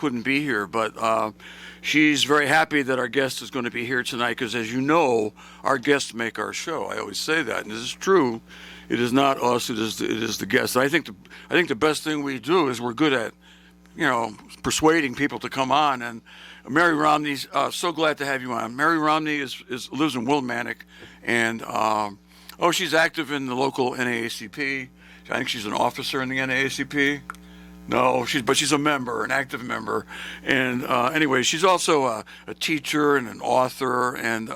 couldn't be here, but she's very happy that our guest is going to be here tonight because, as you know, our guests make our show. I always say that, and this is true. It is not us; it is the guests. I think the best thing we do is we're good at, persuading people to come on. And Mary Romney's so glad to have you on. Mary Romney lives in Willimantic, and she's active in the local NAACP. I think she's an officer in the NAACP. No, she's a member, an active member. And anyway, she's also a teacher and an author, and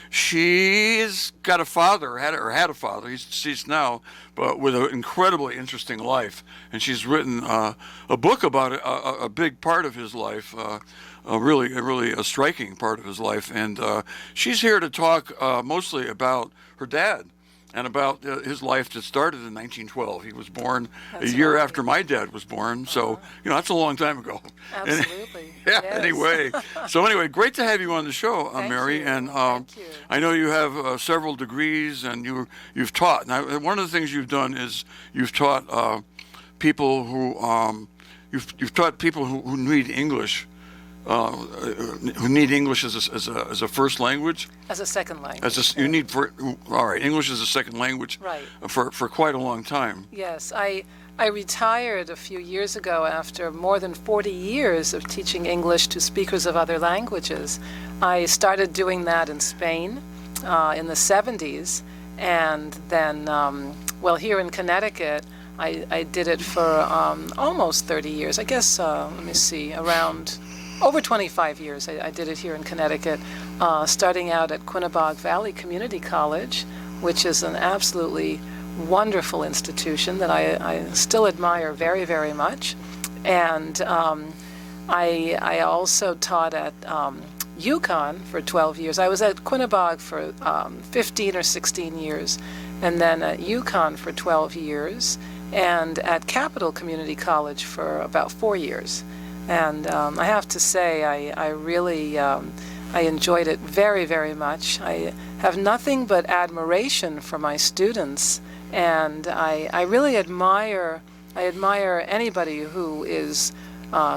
she's got a father, had a father. He's deceased now, but with an incredibly interesting life. And she's written a book about a big part of his life, really a striking part of his life. And she's here to talk mostly about her dad and about his life that started in 1912. He was born a year after my dad was born, so that's a long time ago. Absolutely. Yes. Anyway, great to have you on the show, Mary. You. And Thank you. I know you have several degrees, and you've taught. Now, one of the things you've done is you've taught people who who need English. Who need English as a first language? As a second language. English as a second language. Right. For quite a long time. Yes, I retired a few years ago after more than 40 years of teaching English to speakers of other languages. I started doing that in Spain in the 70s, and then, here in Connecticut, I did it for almost 30 years. I guess, around over 25 years. I did it here in Connecticut, starting out at Quinebaug Valley Community College, which is an absolutely wonderful institution that I still admire very, very much. And I also taught at UConn for 12 years. I was at Quinebaug for 15 or 16 years, and then at UConn for 12 years, and at Capital Community College for about 4 years. And I have to say, I really I enjoyed it very, very much. I have nothing but admiration for my students, and I really admire anybody who is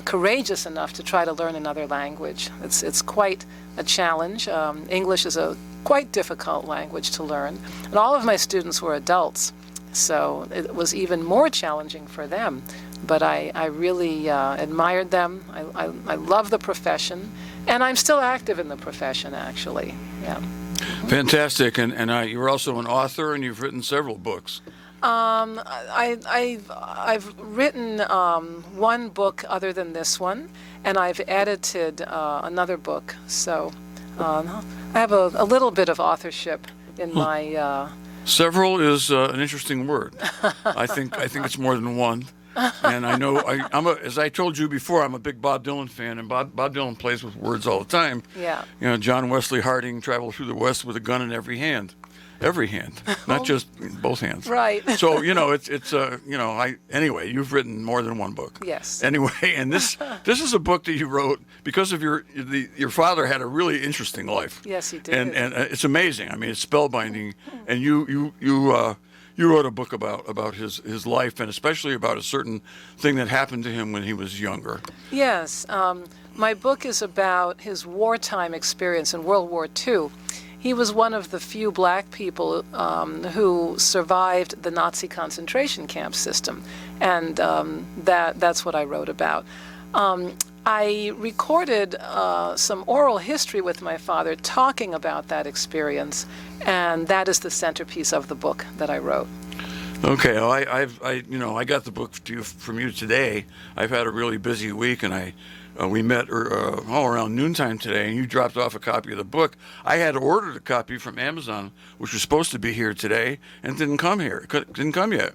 courageous enough to try to learn another language. It's quite a challenge. English is a quite difficult language to learn, and all of my students were adults, so it was even more challenging for them. But I really admired them. I love the profession, and I'm still active in the profession, actually. Yeah. Fantastic. And you're also an author, and you've written several books. I've written one book other than this one, and I've edited another book. So I have a little bit of authorship in my. Several is an interesting word. I think it's more than one. And I know, as I told you before, I'm a big Bob Dylan fan, and Bob Dylan plays with words all the time. Yeah. John Wesley Harding traveled through the West with a gun in every hand, not just both hands. Right. So anyway, you've written more than one book. Yes. Anyway, and this is a book that you wrote because of your father had a really interesting life. Yes, he did. And it's amazing. I mean, it's spellbinding, and you wrote a book about his life, and especially about a certain thing that happened to him when he was younger. Yes. My book is about his wartime experience in World War II. He was one of the few black people who survived the Nazi concentration camp system, and that's what I wrote about. I recorded some oral history with my father talking about that experience, and that is the centerpiece of the book that I wrote. Okay, well, I got the book from you today. I've had a really busy week, and we met all around noontime today, and you dropped off a copy of the book. I had ordered a copy from Amazon, which was supposed to be here today, and didn't come yet.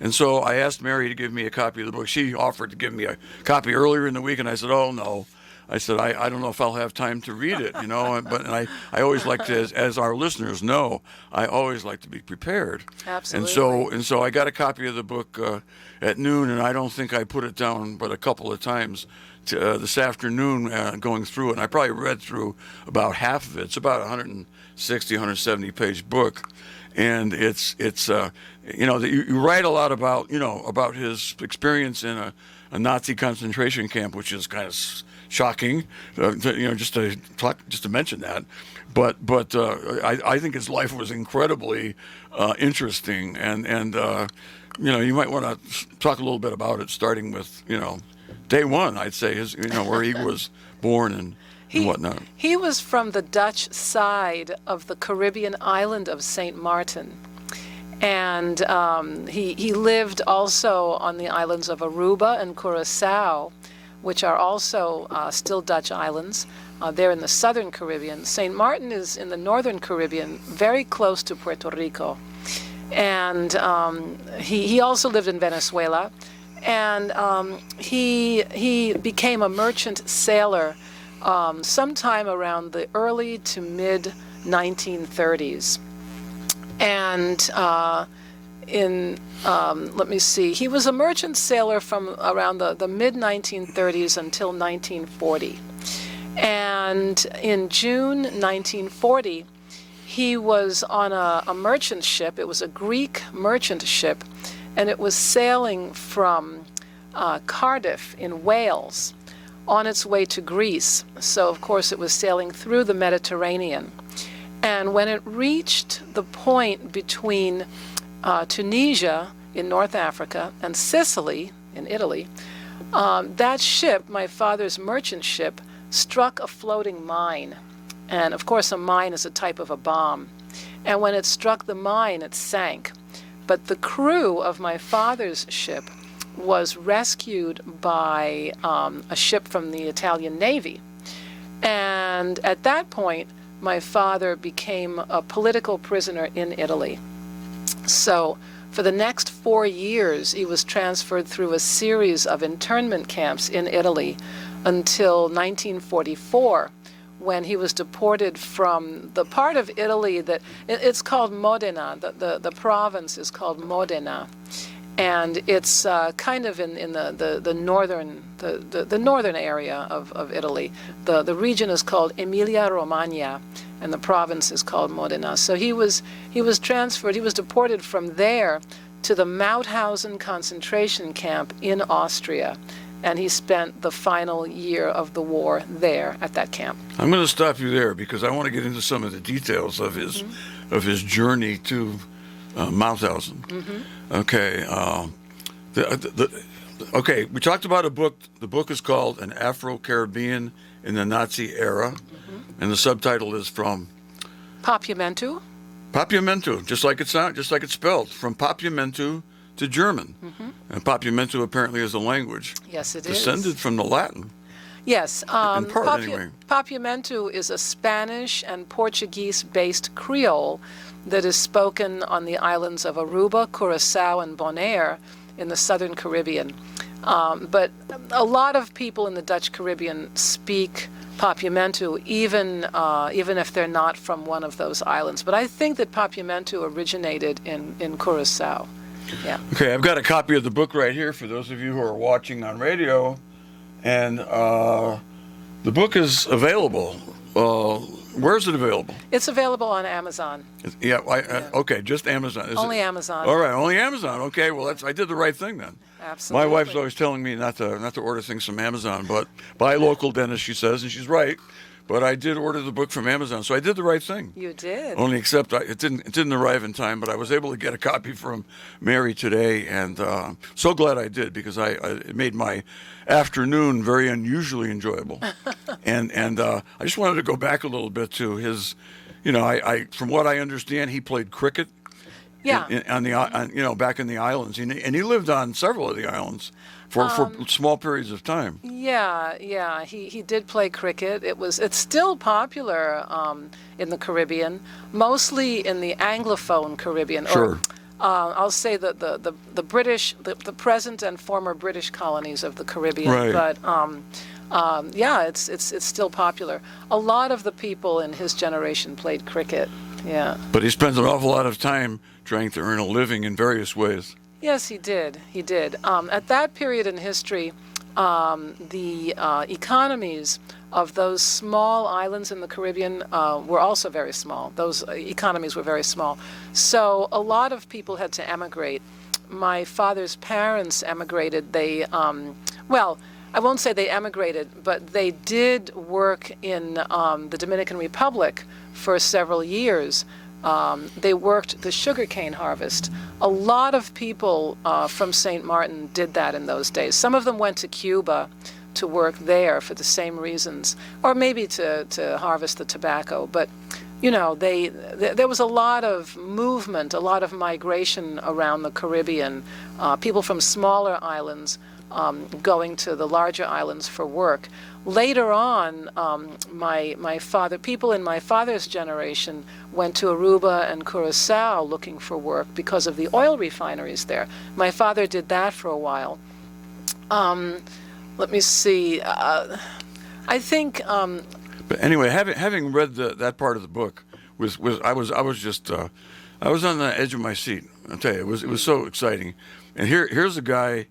And so I asked Mary to give me a copy of the book. She offered to give me a copy earlier in the week, and I said, oh, no. I said, I don't know if I'll have time to read it, But I always like to, as our listeners know, I always like to be prepared. Absolutely. And so I got a copy of the book at noon, and I don't think I put it down but a couple of times this afternoon going through it. And I probably read through about half of it. It's about a 160, 170-page book. And it's you write a lot about his experience in a Nazi concentration camp, which is kind of shocking, just to mention that. But I think his life was incredibly interesting, and you might want to talk a little bit about it, starting with day one. I'd say his where he was born and whatnot. He was from the Dutch side of the Caribbean island of St. Martin. And he lived also on the islands of Aruba and Curacao, which are also still Dutch islands. They're in the southern Caribbean. St. Martin is in the northern Caribbean, very close to Puerto Rico. And he also lived in Venezuela. And he became a merchant sailor sometime around the early to mid 1930s. And let me see, he was a merchant sailor from around the mid 1930s until 1940. And in June 1940, he was on a merchant ship. It was a Greek merchant ship, and it was sailing from Cardiff in Wales on its way to Greece. So, of course, it was sailing through the Mediterranean. And when it reached the point between Tunisia in North Africa and Sicily in Italy, that ship, my father's merchant ship, struck a floating mine. And of course, a mine is a type of a bomb. And when it struck the mine, it sank. But the crew of my father's ship was rescued by a ship from the Italian Navy. And at that point, my father became a political prisoner in Italy. So for the next 4 years, he was transferred through a series of internment camps in Italy until 1944, when he was deported from the part of Italy that it's called Modena. The province is called Modena, and it's kind of in the northern area of Italy. The region is called Emilia-Romagna, and the province is called Modena. So he was transferred. He was deported from there to the Mauthausen concentration camp in Austria. And he spent the final year of the war there at that camp. I'm going to stop you there because I want to get into some of the details of his journey to Mauthausen. Mm-hmm. Okay. Okay. We talked about a book. The book is called An Afro-Caribbean in the Nazi Era, mm-hmm. and the subtitle is From Papiamentu. Papiamentu, just like it's spelled, from Papiamentu to German. Mm-hmm. And Papiamentu apparently is a language. Yes, it descended from the Latin. Yes. In part, anyway. Papiamentu is a Spanish and Portuguese-based Creole that is spoken on the islands of Aruba, Curacao, and Bonaire in the southern Caribbean. But a lot of people in the Dutch Caribbean speak Papiamentu, even if they're not from one of those islands. But I think that Papiamentu originated in Curacao. Yeah. Okay, I've got a copy of the book right here for those of you who are watching on radio, and the book is available. Where is it available? It's available on Amazon. Okay, just Amazon. Only Amazon. All right, only Amazon. Okay, well, I did the right thing then. Absolutely. My wife's always telling me not to order things from Amazon, but buy local, Dennis, she says, and she's right. But I did order the book from Amazon, so I did the right thing. You did. Only except it didn't arrive in time, but I was able to get a copy from Mary today, and so glad I did because it made my afternoon very unusually enjoyable. and I just wanted to go back a little bit to his, from what I understand, he played cricket. Yeah. Back in the islands, and he lived on several of the islands for small periods of time. Yeah. He did play cricket. It's still popular in the Caribbean, mostly in the Anglophone Caribbean. Sure. I'll say the British, the present and former British colonies of the Caribbean. Right. But it's still popular. A lot of the people in his generation played cricket. Yeah. But he spends an awful lot of time trying to earn a living in various ways. Yes, he did. At that period in history, the economies of those small islands in the Caribbean were also very small. Those economies were very small. So a lot of people had to emigrate. My father's parents emigrated. They Well, I won't say they emigrated, but they did work in the Dominican Republic for several years. They worked the sugarcane harvest. A lot of people from St. Martin did that in those days. Some of them went to Cuba to work there for the same reasons, or maybe to harvest the tobacco. But there was a lot of movement, a lot of migration around the Caribbean. People from smaller islands going to the larger islands for work. Later on, people in my father's generation went to Aruba and Curacao looking for work because of the oil refineries there. My father did that for a while. Let me see. I think. But anyway, having read that part of the book, I was on the edge of my seat. I'll tell you, it was so exciting. And here's a guy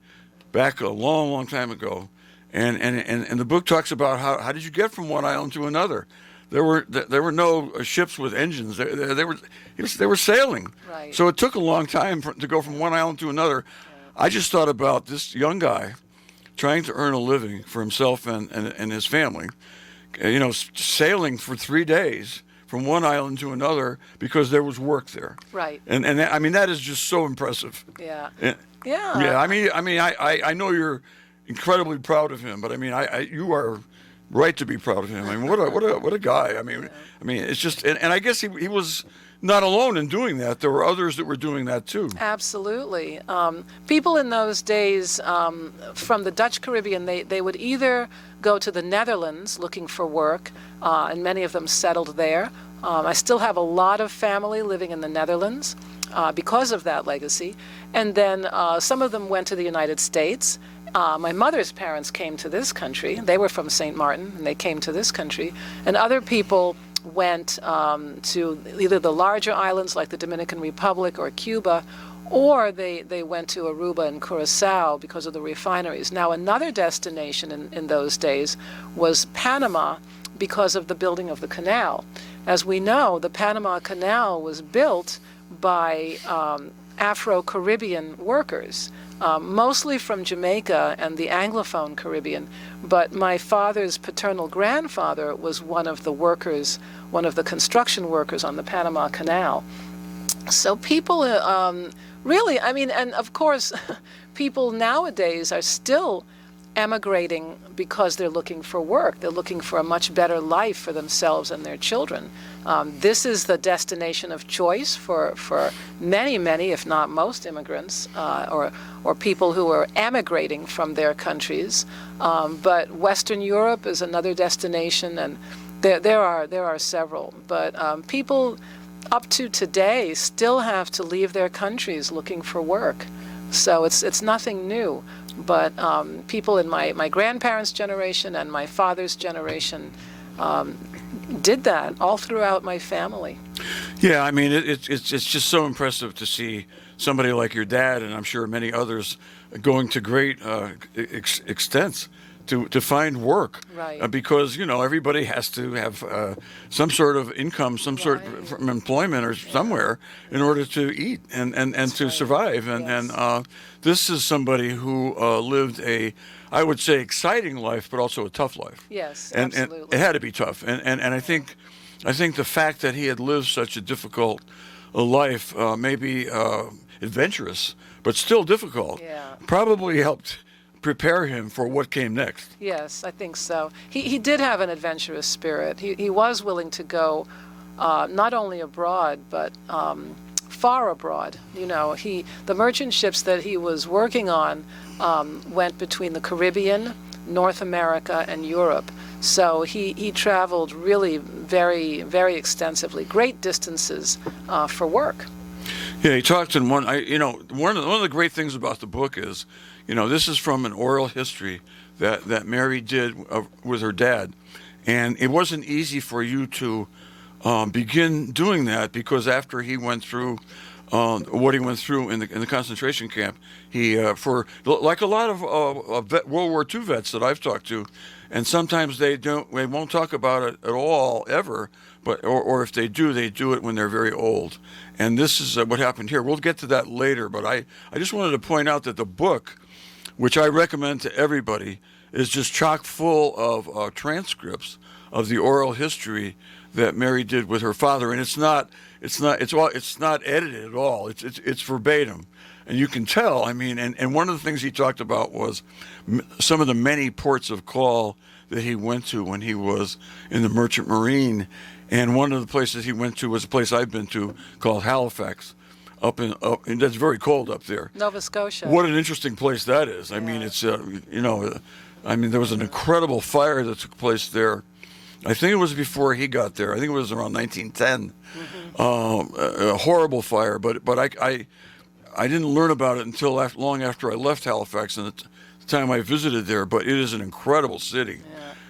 back a long, long time ago, and the book talks about how did you get from one island to another? There were no ships with engines. They were sailing. Right. So it took a long time to go from one island to another. Yeah. I just thought about this young guy trying to earn a living for himself and his family. Sailing for 3 days from one island to another because there was work there. Right. And I mean, that is just so impressive. Yeah. And, yeah. Yeah. I know you're incredibly proud of him, but I mean, you are right to be proud of him. I mean, what a guy. I mean, it's just, and I guess he was not alone in doing that. There were others that were doing that too. Absolutely. People in those days from the Dutch Caribbean, they would either go to the Netherlands looking for work, and many of them settled there. I still have a lot of family living in the Netherlands because of that legacy. And then some of them went to the United States. My mother's parents came to this country. They were from St. Martin, and they came to this country. And other people went to either the larger islands like the Dominican Republic or Cuba, or they went to Aruba and Curacao because of the refineries. Now, another destination in those days was Panama because of the building of the canal. As we know, the Panama Canal was built by Afro-Caribbean workers, mostly from Jamaica and the Anglophone Caribbean. But my father's paternal grandfather was one of the workers, one of the construction workers on the Panama Canal. So people really, and of course, people nowadays are still emigrating because they're looking for work. They're looking for a much better life for themselves and their children. This is the destination of choice for many, if not most immigrants or people who are emigrating from their countries. But Western Europe is another destination, and there are several. But people up to today still have to leave their countries looking for work. So it's nothing new. But people in my grandparents' generation and my father's generation did that all throughout my family. Yeah, I mean, it's just so impressive to see somebody like your dad, and I'm sure many others, going to great extents to find work. Right. Because, everybody has to have some sort of income, some sort of employment or somewhere in order to eat and to survive. And this is somebody who lived I would say, exciting life, but also a tough life. Yes, and absolutely. It had to be tough. And I think the fact that he had lived such a difficult life, maybe adventurous, but still difficult, probably helped prepare him for what came next. Yes, I think so. He did have an adventurous spirit. He was willing to go not only abroad, but far abroad. The merchant ships that he was working on went between the Caribbean, North America, and Europe. So he traveled really very, very extensively, great distances for work. Yeah, he talked in one of the great things about the book is, this is from an oral history that Mary did with her dad. And it wasn't easy for you to begin doing that because after he went through what he went through in the concentration camp, he for like a lot of World War II vets that I've talked to, and sometimes they won't talk about it at all ever, but or if they do it when they're very old. And this is what happened here. We'll get to that later, but I just wanted to point out that the book which I recommend to everybody, is just chock full of transcripts of the oral history that Mary did with her father, and it's not edited at all. It's verbatim, and you can tell. I mean, and one of the things he talked about was some of the many ports of call that he went to when he was in the Merchant Marine, and one of the places he went to was a place I've been to called Halifax, and that's very cold up there. Nova Scotia. What an interesting place that is. I mean, it's there was an incredible fire that took place there. I think it was before he got there. I think it was around 1910. A horrible fire, but I didn't learn about it until long after I left Halifax and the time I visited there. But it is an incredible city,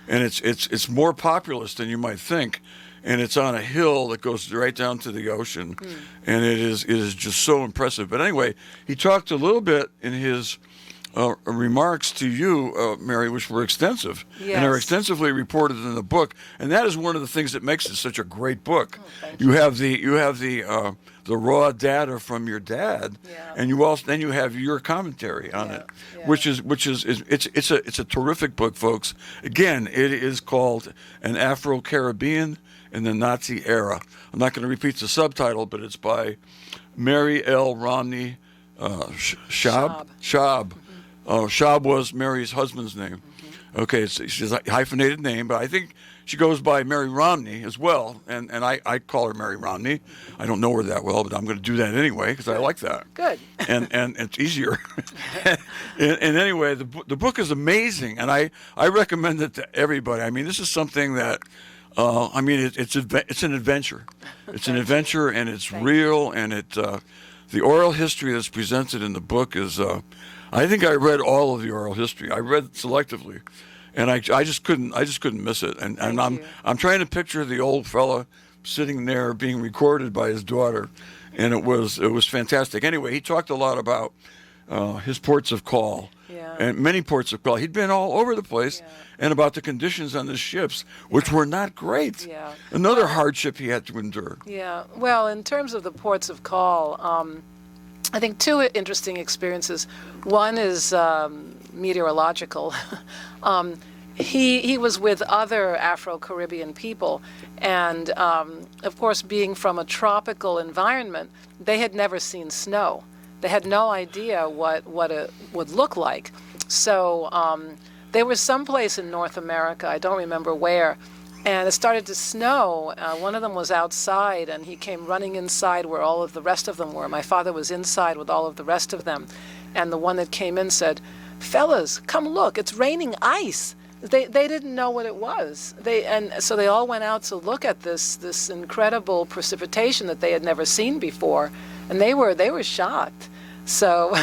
and it's more populous than you might think, and it's on a hill that goes right down to the ocean, and it is just so impressive. But anyway, he talked a little bit in his remarks to you, Mary, which were extensive, and are extensively reported in the book. And that is one of the things that makes it such a great book. You have the raw data from your dad, and then you have your commentary on it, which is it's a terrific book, folks. Again, it is called An Afro-Caribbean in the Nazi Era. I'm not going to repeat the subtitle, but it's by Mary L. Romney Schaub. Schaub was Mary's husband's name. Okay, she's a hyphenated name, but I think she goes by Mary Romney as well, and I call her Mary Romney. I don't know her that well, but I'm going to do that anyway because I like that. Good. And it's easier. and anyway, the book is amazing, and I recommend it to everybody. I mean, this is something that, it's an adventure. It's an adventure, and it's real, and the oral history that's presented in the book is. I think I read all of the oral history. I read selectively, and I just couldn't miss it. And I'm trying to picture the old fella sitting there being recorded by his daughter, and it was fantastic. Anyway, he talked a lot about his ports of call, and many ports of call. He'd been all over the place, and about the conditions on the ships, which were not great. Another hardship he had to endure. Yeah. Well, in terms of the ports of call. I think two interesting experiences. One is meteorological. He was with other Afro-Caribbean people, and of course, being from a tropical environment, they had never seen snow. They had no idea what it would look like. So they were someplace in North America, I don't remember where, and it started to snow. One of them was outside, and he came running inside where all of the rest of them were. My father was inside with all of the rest of them. And the one that came in said, "Fellas, come look, it's raining ice." They didn't know what it was. So they all went out to look at this incredible precipitation that they had never seen before, and they were shocked. So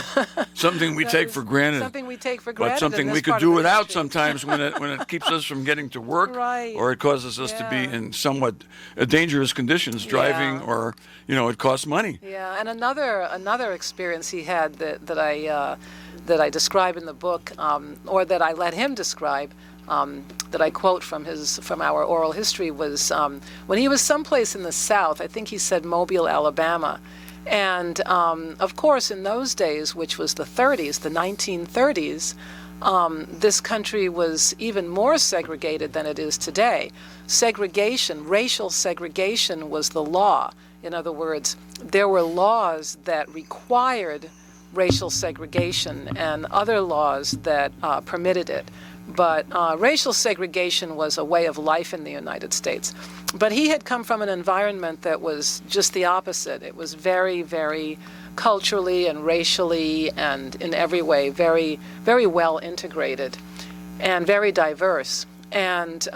something we take for granted. Something we take for granted. But something we could do without sometimes when it keeps us from getting to work, or it causes us to be in somewhat dangerous conditions driving, or it costs money. Yeah, and another experience he had that I describe in the book, or that I let him describe, that I quote from our oral history, was when he was someplace in the South. I think he said Mobile, Alabama. And, of course, in those days, which was the 30s, the 1930s, this country was even more segregated than it is today. Racial segregation was the law. In other words, there were laws that required racial segregation and other laws that permitted it. But racial segregation was a way of life in the United States. But he had come from an environment that was just the opposite. It was very, very culturally and racially and in every way very, very well integrated and very diverse. And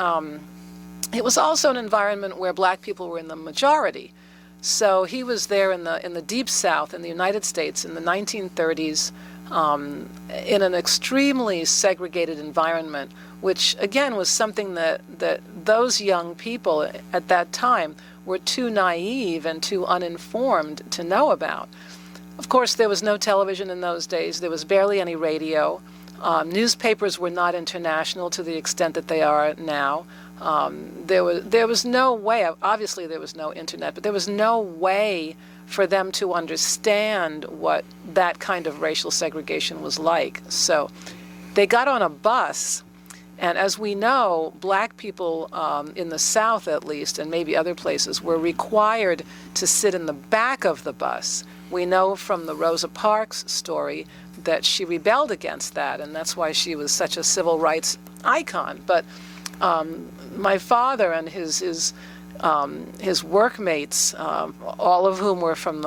it was also an environment where black people were in the majority. So he was there in the Deep South in the United States in the 1930s, in an extremely segregated environment, which again was something that those young people at that time were too naive and too uninformed to know about. Of course, there was no television in those days. There was barely any radio. Newspapers were not international to the extent that they are now. There was no way, obviously there was no internet, but there was no way for them to understand what that kind of racial segregation was like. So they got on a bus, and as we know, black people in the South at least, and maybe other places, were required to sit in the back of the bus. We know from the Rosa Parks story that she rebelled against that, and that's why she was such a civil rights icon. But my father and his workmates, all of whom were from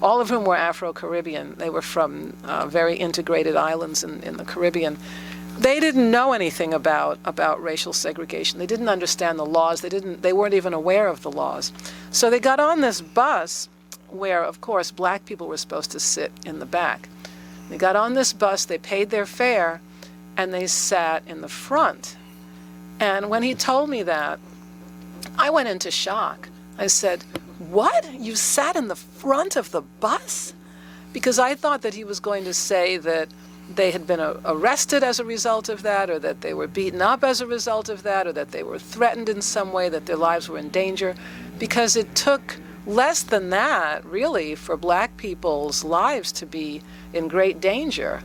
all of whom were Afro-Caribbean. They were from very integrated islands in the Caribbean. They didn't know anything about racial segregation. They didn't understand the laws. They weren't even aware of the laws. So they got on this bus where, of course, black people were supposed to sit in the back. They got on this bus, they paid their fare, and they sat in the front. And when he told me that, I went into shock. I said, "What? You sat in the front of the bus?" Because I thought that he was going to say that they had been arrested as a result of that, or that they were beaten up as a result of that, or that they were threatened in some way, that their lives were in danger. Because it took less than that, really, for black people's lives to be in great danger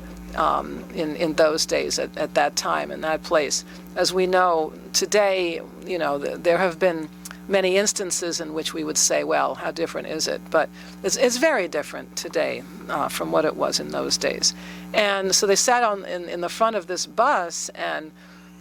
in those days, at that time, in that place. As we know, today, there have been many instances in which we would say, well, how different is it? But it's very different today from what it was in those days. And so they sat in the front of this bus, and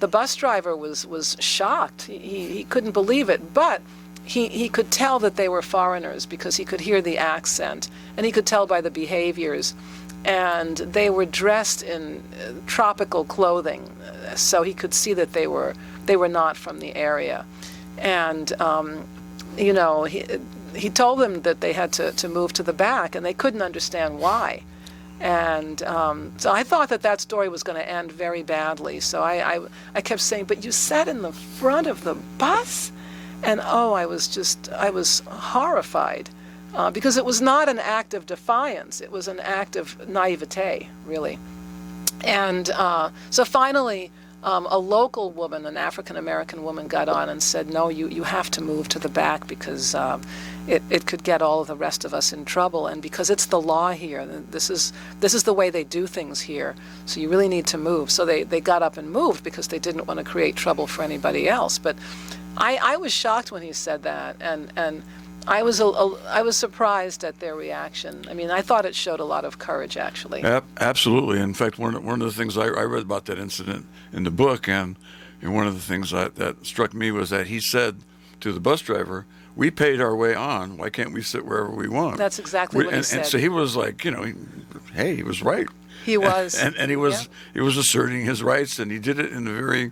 the bus driver was shocked. He couldn't believe it, but he could tell that they were foreigners because he could hear the accent, and he could tell by the behaviors. And they were dressed in tropical clothing, so he could see that they were not from the area. And he told them that they had to move to the back, and they couldn't understand why. And so I thought that story was going to end very badly. So I kept saying, "But you sat in the front of the bus?" And I was horrified. Because it was not an act of defiance, it was an act of naivete, really. And so finally, a local woman, an African-American woman, got on and said, "No, you have to move to the back because it could get all of the rest of us in trouble, and because it's the law here. This is the way they do things here, so you really need to move." So they got up and moved because they didn't want to create trouble for anybody else. But I was shocked when he said that, and I was surprised at their reaction. I mean, I thought it showed a lot of courage, actually. Absolutely. In fact, one of the things I read about that incident in the book, and one of the things that struck me was that he said to the bus driver, "We paid our way on. Why can't we sit wherever we want?" That's exactly what he said. And so he was like, he was right. He was. And he was asserting his rights, and he did it in a very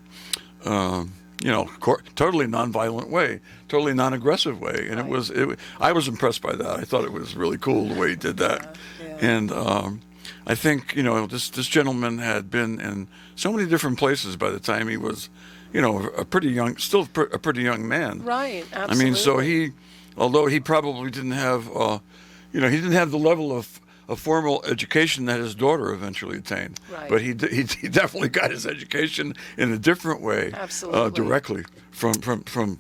totally nonviolent way, totally non-aggressive way, and right. I was impressed by that. I thought it was really cool the way he did that, and I think this gentleman had been in so many different places by the time he was, a pretty young man. Right. Absolutely. I mean, so although he probably didn't have, he didn't have the level of formal education that his daughter eventually attained. Right. But he definitely got his education in a different way. Absolutely. Directly from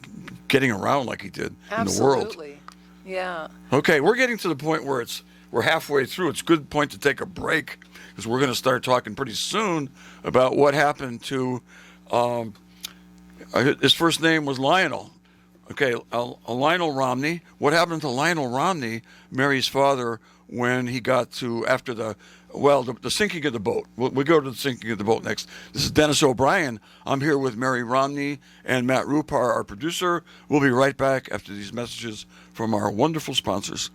getting around like he did in the world. Absolutely. Yeah. Okay, we're getting to the point where we're halfway through. It's a good point to take a break because we're going to start talking pretty soon about what happened to his first name was Lionel. Okay, Lionel Romney. What happened to Lionel Romney, Mary's father, when he got to after the sinking of the boat? We'll go to the sinking of the boat next. This is Dennis O'Brien. I'm here with Mary Romney and Matt Rupar, our producer. We'll be right back after these messages from our wonderful sponsors.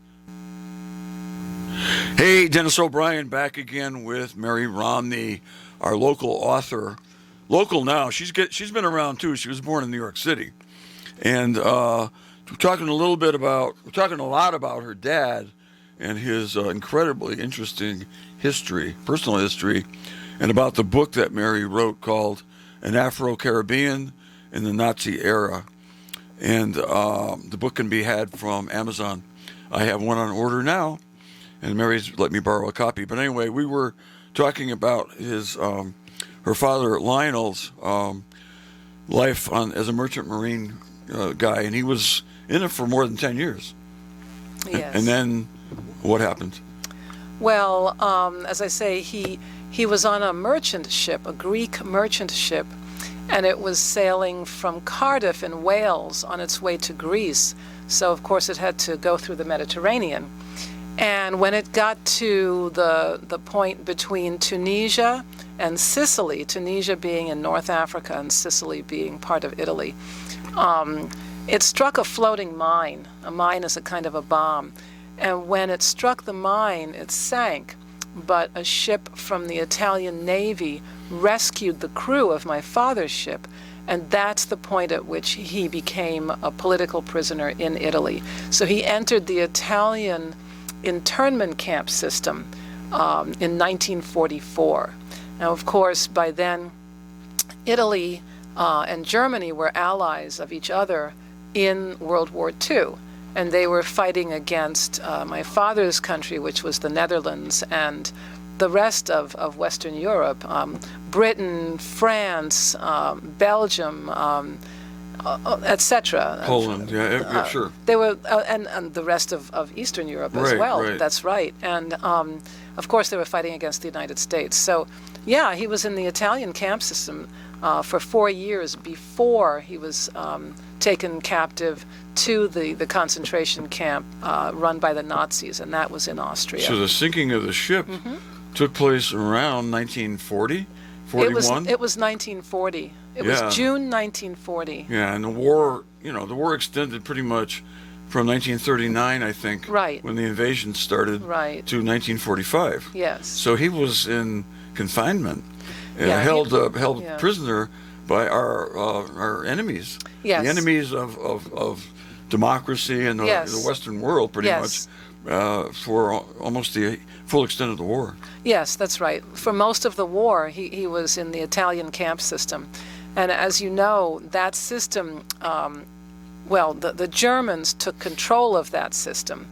Hey, Dennis O'Brien back again with Mary Romney, our local author. Local now. She's been around too. She was born in New York City. And we're talking a lot about her dad and his incredibly interesting personal history, and about the book that Mary wrote called An Afro-Caribbean in the Nazi Era. And the book can be had from Amazon. I have one on order now, and Mary's let me borrow a copy. But anyway, we were talking about his her father Lionel's life as a merchant marine guy, and he was in it for more than 10 years. Yes. And then what happened? Well, as I say, he was on a merchant ship, a Greek merchant ship, and it was sailing from Cardiff in Wales on its way to Greece. So, of course, it had to go through the Mediterranean. And when it got to the point between Tunisia and Sicily, Tunisia being in North Africa and Sicily being part of Italy, it struck a floating mine. A mine is a kind of a bomb. And when it struck the mine, it sank. But a ship from the Italian Navy rescued the crew of my father's ship, and that's the point at which he became a political prisoner in Italy. So he entered the Italian internment camp system in 1944. Now, of course, by then, Italy and Germany were allies of each other in World War II. And they were fighting against my father's country, which was the Netherlands, and the rest of Western Europe, Britain, France, Belgium, etc. Poland, yeah, sure. They were, and the rest of Eastern Europe as well. Right. That's right. And of course, they were fighting against the United States. So, yeah, he was in the Italian camp system for 4 years before he was taken captive to the concentration camp run by the Nazis, and that was in Austria. So the sinking of the ship took place around 1940, 41? It was 1940. It was June 1940. Yeah, and the war extended pretty much from 1939, I think, right, when the invasion started, right, to 1945. Yes. So he was in confinement, Yeah, held prisoner by our enemies. Yes. The enemies of democracy and the Western world, pretty much, for almost the full extent of the war. Yes, that's right. For most of the war, he was in the Italian camp system. And as you know, that system, the Germans took control of that system.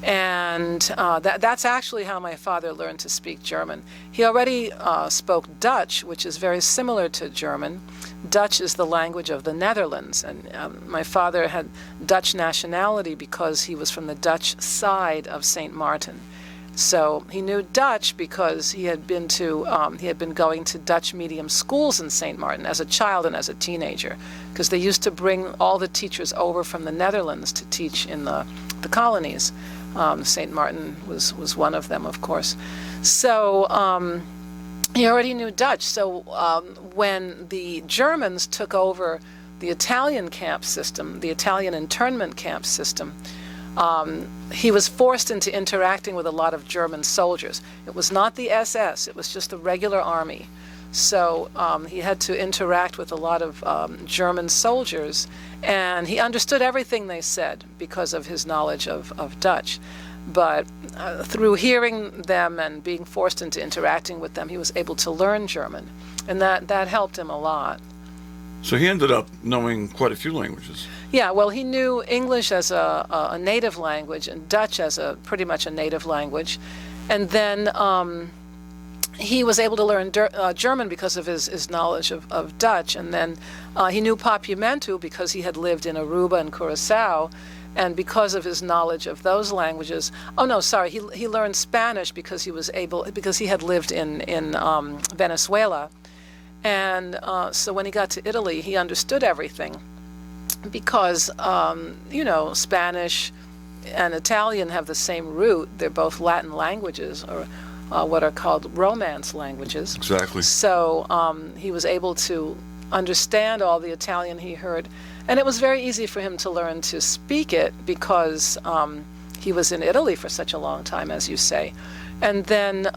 And that's actually how my father learned to speak German. He already spoke Dutch, which is very similar to German. Dutch is the language of the Netherlands, and my father had Dutch nationality because he was from the Dutch side of St. Martin. So he knew Dutch because he had been going to Dutch medium schools in St. Martin as a child and as a teenager, because they used to bring all the teachers over from the Netherlands to teach in the colonies. St. Martin was one of them, of course. So he already knew Dutch. So when the Germans took over the Italian camp system, the Italian internment camp system, he was forced into interacting with a lot of German soldiers. It was not the SS, it was just the regular army. So he had to interact with a lot of German soldiers, and he understood everything they said because of his knowledge of Dutch. But through hearing them and being forced into interacting with them, he was able to learn German, and that helped him a lot. So he ended up knowing quite a few languages. Yeah, well, he knew English as a native language and Dutch as pretty much a native language. And then he was able to learn German because of his knowledge of Dutch. And then he knew Papiamentu because he had lived in Aruba and Curacao. And because of his knowledge of those languages, he learned Spanish because he had lived in Venezuela. And so when he got to Italy, he understood everything because, Spanish and Italian have the same root. They're both Latin languages, or what are called Romance languages. Exactly. So he was able to understand all the Italian he heard. And it was very easy for him to learn to speak it because he was in Italy for such a long time, as you say. And then...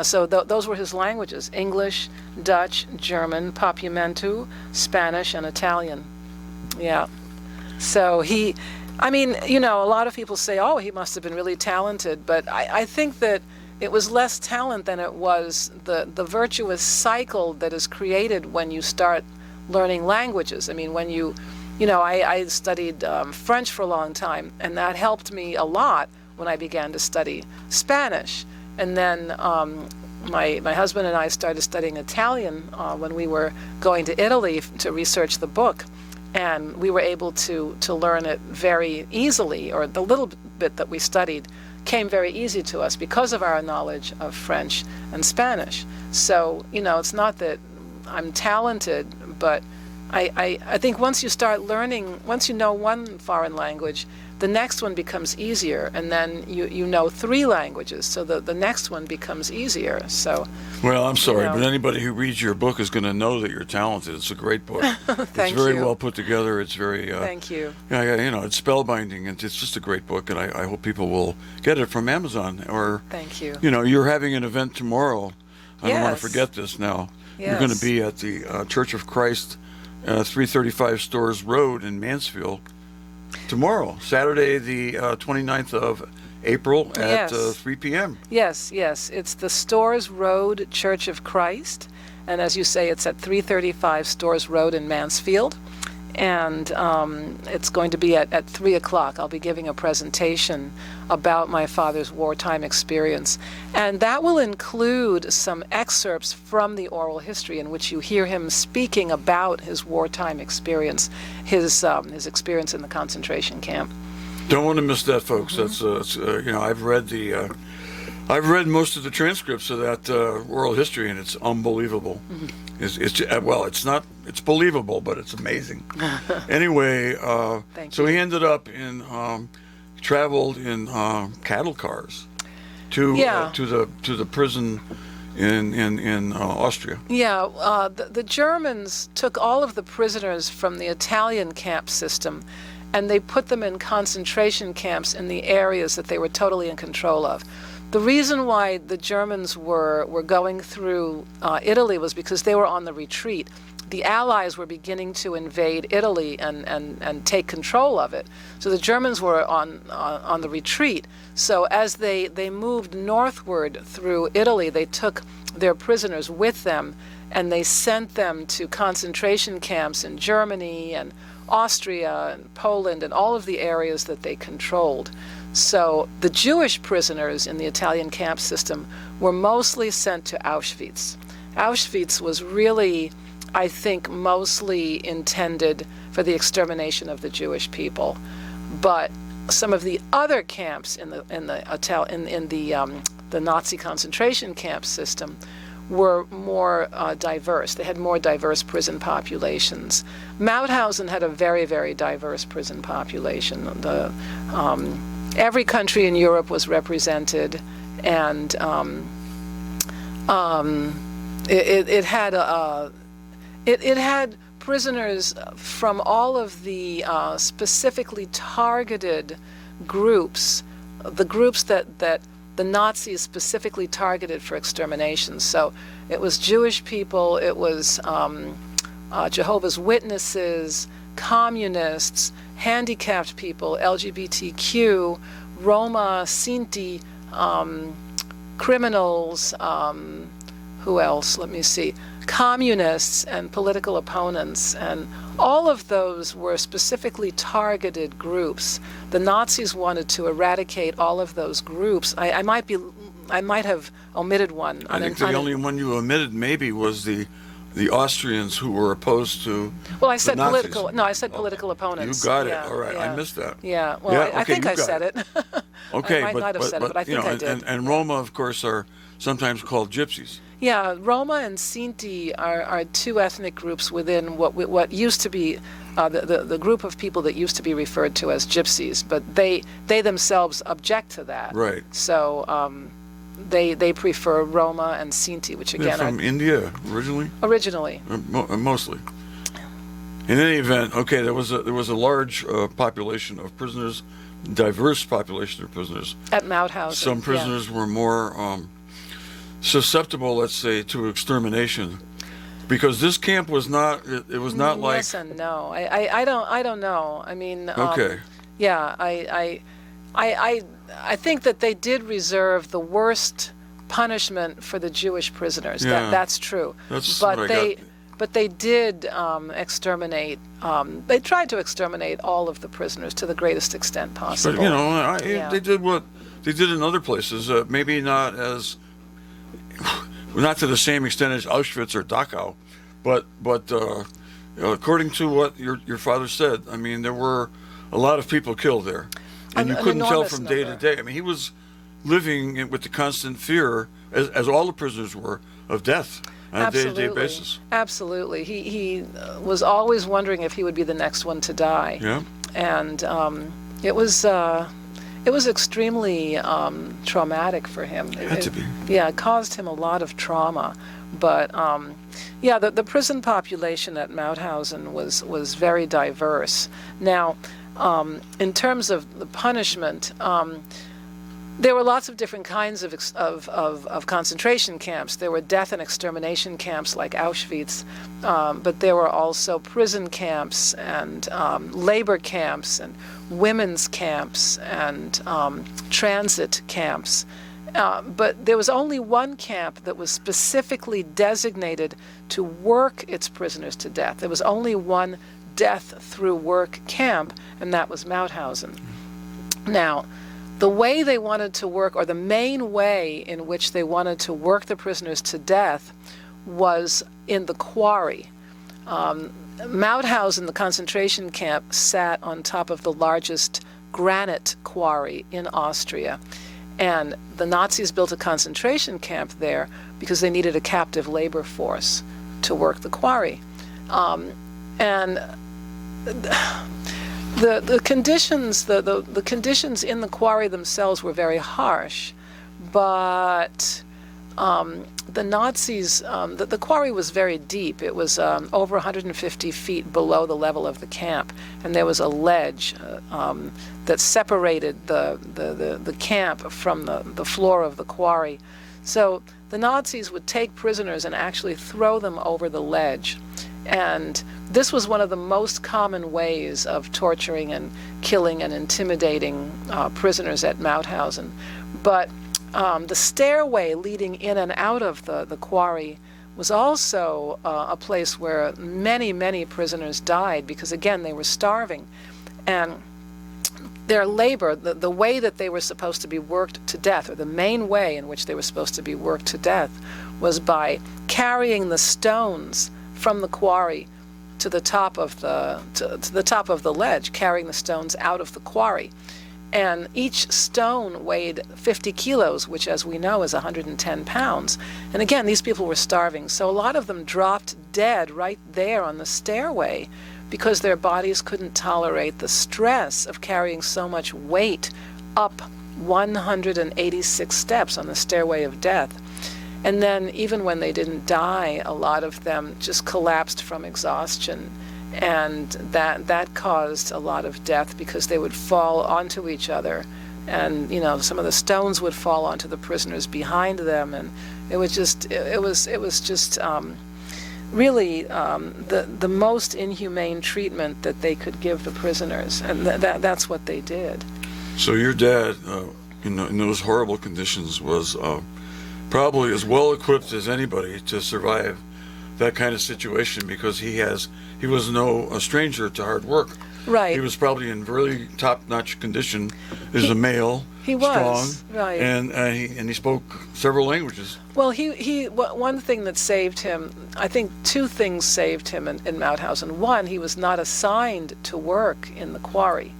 so those were his languages: English, Dutch, German, Papiamentu, Spanish, and Italian. Yeah. So a lot of people say, oh, he must have been really talented, but I think that it was less talent than it was the virtuous cycle that is created when you start learning languages. I mean, when I studied French for a long time, and that helped me a lot when I began to study Spanish. And then my husband and I started studying Italian when we were going to Italy to research the book. And we were able to learn it very easily, or the little bit that we studied came very easy to us because of our knowledge of French and Spanish. So, it's not that I'm talented, but I think once you start learning, once you know one foreign language, the next one becomes easier, and then you know 3 languages, so the next one becomes easier. So, well, I'm sorry, but anybody who reads your book is going to know that you're talented. It's a great book. Thank it's very you. well put together. It's very Thank you. Yeah, it's spellbinding, and it's just a great book. And I hope people will get it from Amazon. Or Thank you. You're having an event tomorrow. I don't want to Yes. forget this now. Yes. You're going to be at the Church of Christ, 335 Stores Road in Mansfield. Tomorrow, Saturday, the 29th of April at Yes. 3 p.m. Yes. It's the Stores Road Church of Christ. And as you say, it's at 335 Stores Road in Mansfield. And it's going to be at 3 o'clock. I'll be giving a presentation about my father's wartime experience. And that will include some excerpts from the oral history in which you hear him speaking about his wartime experience, his experience in the concentration camp. Don't want to miss that, folks. Mm-hmm. That's I've read most of the transcripts of that oral history, and it's unbelievable. Mm-hmm. It's believable, but it's amazing. Anyway, Thank so you. he ended up traveled in cattle cars to the prison in Austria. Yeah, the Germans took all of the prisoners from the Italian camp system, and they put them in concentration camps in the areas that they were totally in control of. The reason why the Germans were going through Italy was because they were on the retreat. The Allies were beginning to invade Italy and take control of it. So the Germans were on the retreat. So as they moved northward through Italy, they took their prisoners with them, and they sent them to concentration camps in Germany and Austria and Poland and all of the areas that they controlled. So the Jewish prisoners in the Italian camp system were mostly sent to Auschwitz. Auschwitz was really, I think, mostly intended for the extermination of the Jewish people. But some of the other camps in the Nazi concentration camp system were more diverse. They had more diverse prison populations. Mauthausen had a very, very diverse prison population. Every country in Europe was represented, and it had prisoners from all of the specifically targeted groups, the groups that the Nazis specifically targeted for extermination. So it was Jewish people, it was Jehovah's Witnesses, communists, handicapped people, LGBTQ, Roma, Sinti, criminals, who else? Let me see. Communists and political opponents, and all of those were specifically targeted groups. The Nazis wanted to eradicate all of those groups. I might have omitted one. I think the only one you omitted maybe was the Austrians who were opposed to. Well, I said the Nazis. political. No, I said political opponents. You got it. Yeah, All right, yeah. I missed that. Yeah. Well, Yeah, I okay, think you I got said it. Okay, I might not have said it, but I think I did. And Roma, of course, are sometimes called gypsies. Yeah, Roma and Sinti are two ethnic groups within what used to be the group of people that used to be referred to as gypsies, but they themselves object to that. Right. So they prefer Roma and Sinti, which They're again from India originally, originally. mostly. In any event, okay, there was a large population of prisoners, diverse population of prisoners. At Mauthausen. Some prisoners were more susceptible, let's say, to extermination, because this camp was not. It was not like. Yes and no. I don't know. I mean. Okay. Yeah. I think that they did reserve the worst punishment for the Jewish prisoners. Yeah. That's true. That's but what I got. but they did exterminate. They tried to exterminate all of the prisoners to the greatest extent possible. But you know, Yeah. they did what they did in other places. Maybe not as, not to the same extent as Auschwitz or Dachau, but according to what your father said, I mean, there were a lot of people killed there, and you couldn't tell enormous from day to number. day. I mean, he was living with the constant fear, as all the prisoners were, of death on a day-to-day basis. Absolutely. He was always wondering if he would be the next one to die. Yeah. And it was extremely traumatic for him. It had to be. Yeah, it caused him a lot of trauma. But yeah, the prison population at Mauthausen was very diverse. Now, in terms of the punishment, there were lots of different kinds of concentration camps. There were death and extermination camps like Auschwitz, but there were also prison camps and labor camps and women's camps and transit camps. But there was only one camp that was specifically designated to work its prisoners to death. There was only one death through work camp, and that was Mauthausen. Now, the way they wanted to work, or the main way in which they wanted to work the prisoners to death, was in the quarry. Mauthausen, the concentration camp, sat on top of the largest granite quarry in Austria. And the Nazis built a concentration camp there because they needed a captive labor force to work the quarry. And the conditions, the conditions in the quarry themselves were very harsh, but the Nazis, the quarry was very deep. It was over 150 feet below the level of the camp, and there was a ledge that separated the camp from the floor of the quarry. So the Nazis would take prisoners and actually throw them over the ledge. And this was one of the most common ways of torturing and killing and intimidating prisoners at Mauthausen. But the stairway leading in and out of the quarry was also a place where many, many prisoners died because, again, they were starving. And their labor, the way that they were supposed to be worked to death, or the main way in which they were supposed to be worked to death, was by carrying the stones from the quarry to the top of the top of the ledge, carrying the stones out of the quarry. And each stone weighed 50 kilos, which, as we know, is 110 pounds. And again, these people were starving, so a lot of them dropped dead right there on the stairway because their bodies couldn't tolerate the stress of carrying so much weight up 186 steps on the stairway of death. And then even when they didn't die, a lot of them just collapsed from exhaustion. And that caused a lot of death because they would fall onto each other. And, you know, some of the stones would fall onto the prisoners behind them. And it was just really the most inhumane treatment that they could give the prisoners. And that's what they did. So your dad, in those horrible conditions, was probably as well equipped as anybody to survive that kind of situation because he was a stranger to hard work. Right. He was probably in really top-notch condition as a male. He was, strong, right. And he spoke several languages. Well, one thing that saved him, I think two things saved him in Mauthausen. One, he was not assigned to work in the quarry.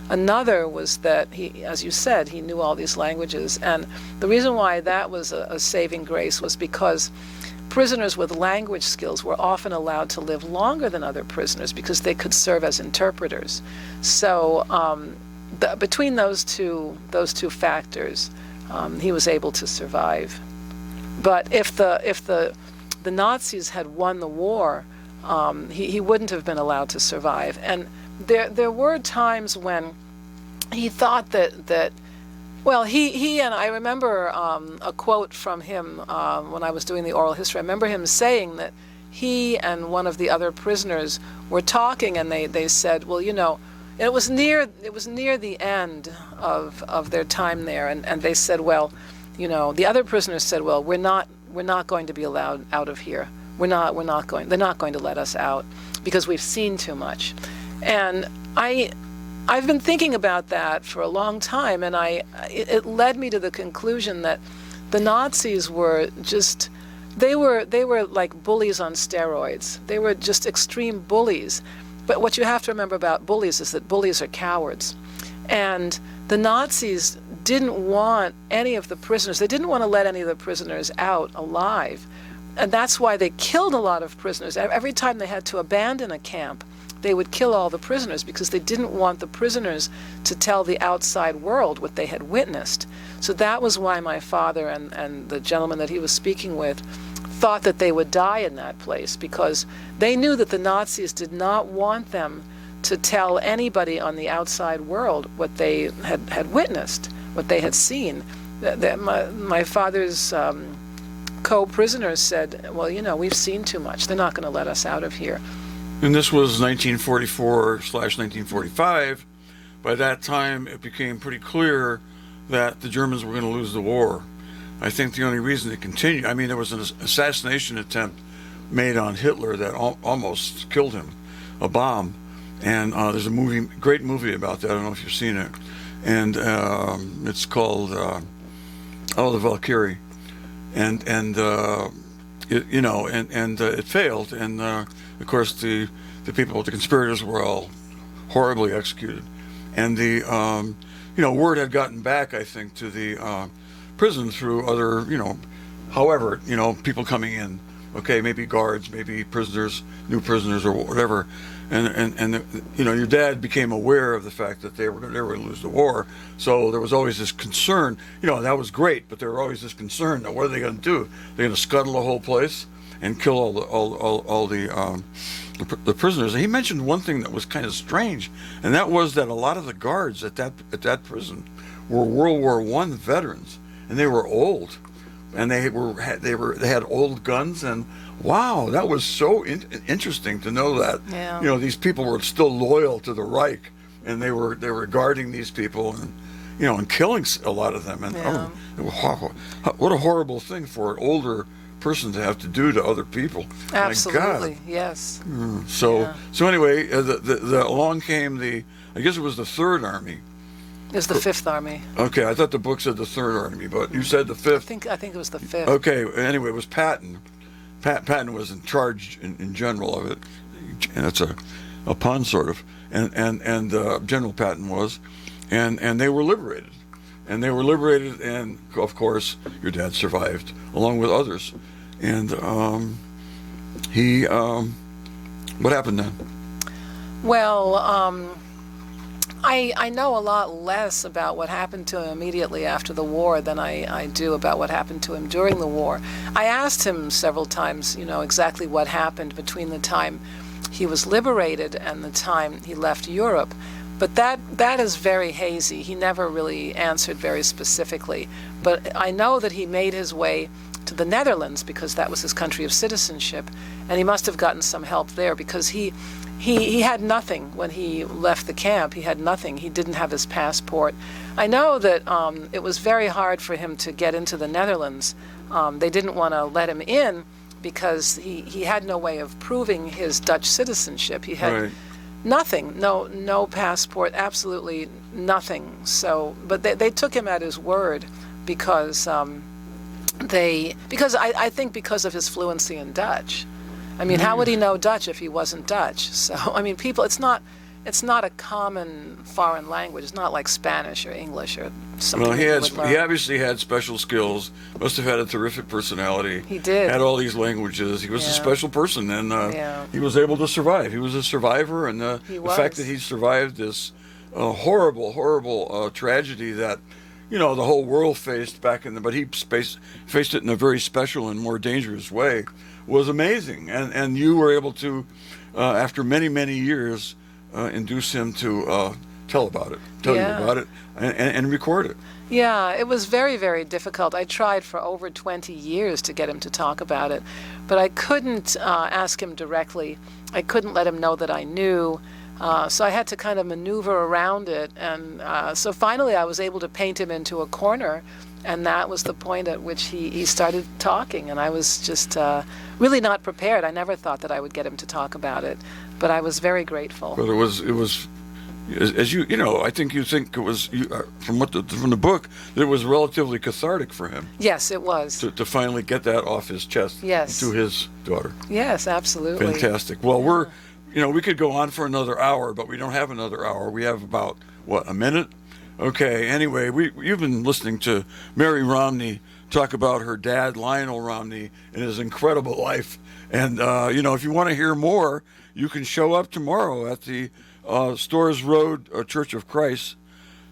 Another was that he, as you said, he knew all these languages. And the reason why that was a saving grace was because prisoners with language skills were often allowed to live longer than other prisoners because they could serve as interpreters. So between those two factors, he was able to survive. But if the Nazis had won the war, he wouldn't have been allowed to survive. And there were times when he thought that well, he and I remember a quote from him when I was doing the oral history. I remember him saying that he and one of the other prisoners were talking, and they said, well, you know, it was near the end of their time there, and they said, well, you know, the other prisoners said, well, we're not going to be allowed out of here. they're not going to let us out because we've seen too much. And I've been thinking about that for a long time, and it led me to the conclusion that the Nazis were just, they were like bullies on steroids. They were just extreme bullies. But what you have to remember about bullies is that bullies are cowards. And the Nazis didn't want any of the prisoners, they didn't want to let any of the prisoners out alive. And that's why they killed a lot of prisoners. Every time they had to abandon a camp, they would kill all the prisoners because they didn't want the prisoners to tell the outside world what they had witnessed. So that was why my father and the gentleman that he was speaking with thought that they would die in that place, because they knew that the Nazis did not want them to tell anybody on the outside world what they had witnessed, what they had seen. My father's co-prisoners said, well, we've seen too much. They're not going to let us out of here. And this was 1944/1945. By that time, it became pretty clear that the Germans were going to lose the war. I think the only reason it continued, there was an assassination attempt made on Hitler that almost killed him, a bomb. And there's a great movie about that. I don't know if you've seen it. And it's called The Valkyrie. And it failed. And of course, the people, the conspirators, were all horribly executed. And the word had gotten back, I think, to the prison through other, people coming in. Okay, maybe guards, maybe prisoners, new prisoners, or whatever. And your dad became aware of the fact that they were going to lose the war. So there was always this concern. That was great, but there was always this concern. Now, what are they going to do? They're going to scuttle the whole place and kill all the prisoners. And he mentioned one thing that was kind of strange, and that was that a lot of the guards at that prison were World War I veterans, and they were old, and they had old guns. And wow, that was so interesting to know that. Yeah. These people were still loyal to the Reich, and they were guarding these people and killing a lot of them. And what a horrible thing for an older person to have to do to other people. Absolutely, yes. So anyway, along came I guess it was the Third Army. It was the Fifth Army. Okay, I thought the book said the Third Army, but you said the Fifth. I think it was the Fifth. Okay, anyway, it was Patton. Patton was in charge in general of it, and it's a pun sort of, and General Patton was, and they were liberated, and of course your dad survived along with others, and he what happened then? Well, I know a lot less about what happened to him immediately after the war than I do about what happened to him during the war. I asked him several times, exactly what happened between the time he was liberated and the time he left Europe. But that is very hazy. He never really answered very specifically. But I know that he made his way to the Netherlands because that was his country of citizenship, and he must have gotten some help there because he had nothing when he left the camp. He had nothing. He didn't have his passport. I know that it was very hard for him to get into the Netherlands. They didn't want to let him in because he had no way of proving his Dutch citizenship. He had nothing, no passport, absolutely nothing. So, but they took him at his word because I think because of his fluency in Dutch. How would he know Dutch if he wasn't Dutch? So, people, it's not a common foreign language. It's not like Spanish or English or something. Well, he obviously had special skills. Must have had a terrific personality. He did. Had all these languages. He was a special person, and he was able to survive. He was a survivor, and the fact that he survived this horrible tragedy that the whole world faced back but he faced it in a very special and more dangerous way, was amazing. And you were able to, after many years, induce him to tell you about it, and record it. Yeah, it was very, very difficult. I tried for over 20 years to get him to talk about it, but I couldn't ask him directly. I couldn't let him know that I knew. So I had to kind of maneuver around it. And so finally I was able to paint him into a corner. And that was the point at which he started talking. And I was just really not prepared. I never thought that I would get him to talk about it. But I was very grateful. But it was, as you know, I think it was from the book that it was relatively cathartic for him. Yes, it was. To finally get that off his chest. Yes. To his daughter. Yes, absolutely. Fantastic. Well, we could go on for another hour, but we don't have another hour. We have about a minute. Okay. Anyway, you've been listening to Mary Romney talk about her dad, Lionel Romney, and his incredible life. And if you want to hear more, you can show up tomorrow at the Storrs Road Church of Christ,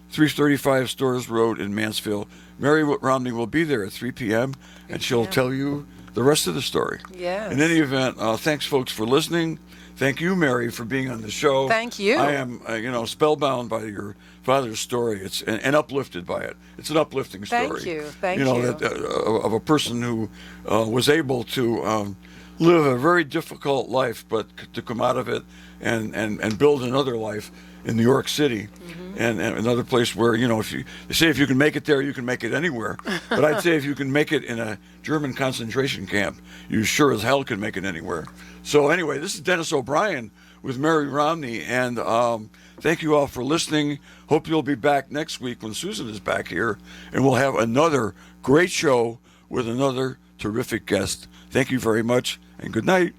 335 Storrs Road in Mansfield. Mary Romney will be there at 3 p.m. and she'll tell you the rest of the story. Yes. In any event, thanks, folks, for listening. Thank you, Mary, for being on the show. Thank you. I am, spellbound by your father's story. It's and uplifted by it. It's an uplifting story. Thank you. Thank you. That, of a person who was able to live a very difficult life, but to come out of it and build another life in New York City, and another place where, if you can make it there, you can make it anywhere. But I'd say if you can make it in a German concentration camp, you sure as hell can make it anywhere. So anyway, this is Dennis O'Brien with Mary Romney, and thank you all for listening. Hope you'll be back next week when Susan is back here, and we'll have another great show with another terrific guest. Thank you very much, and good night.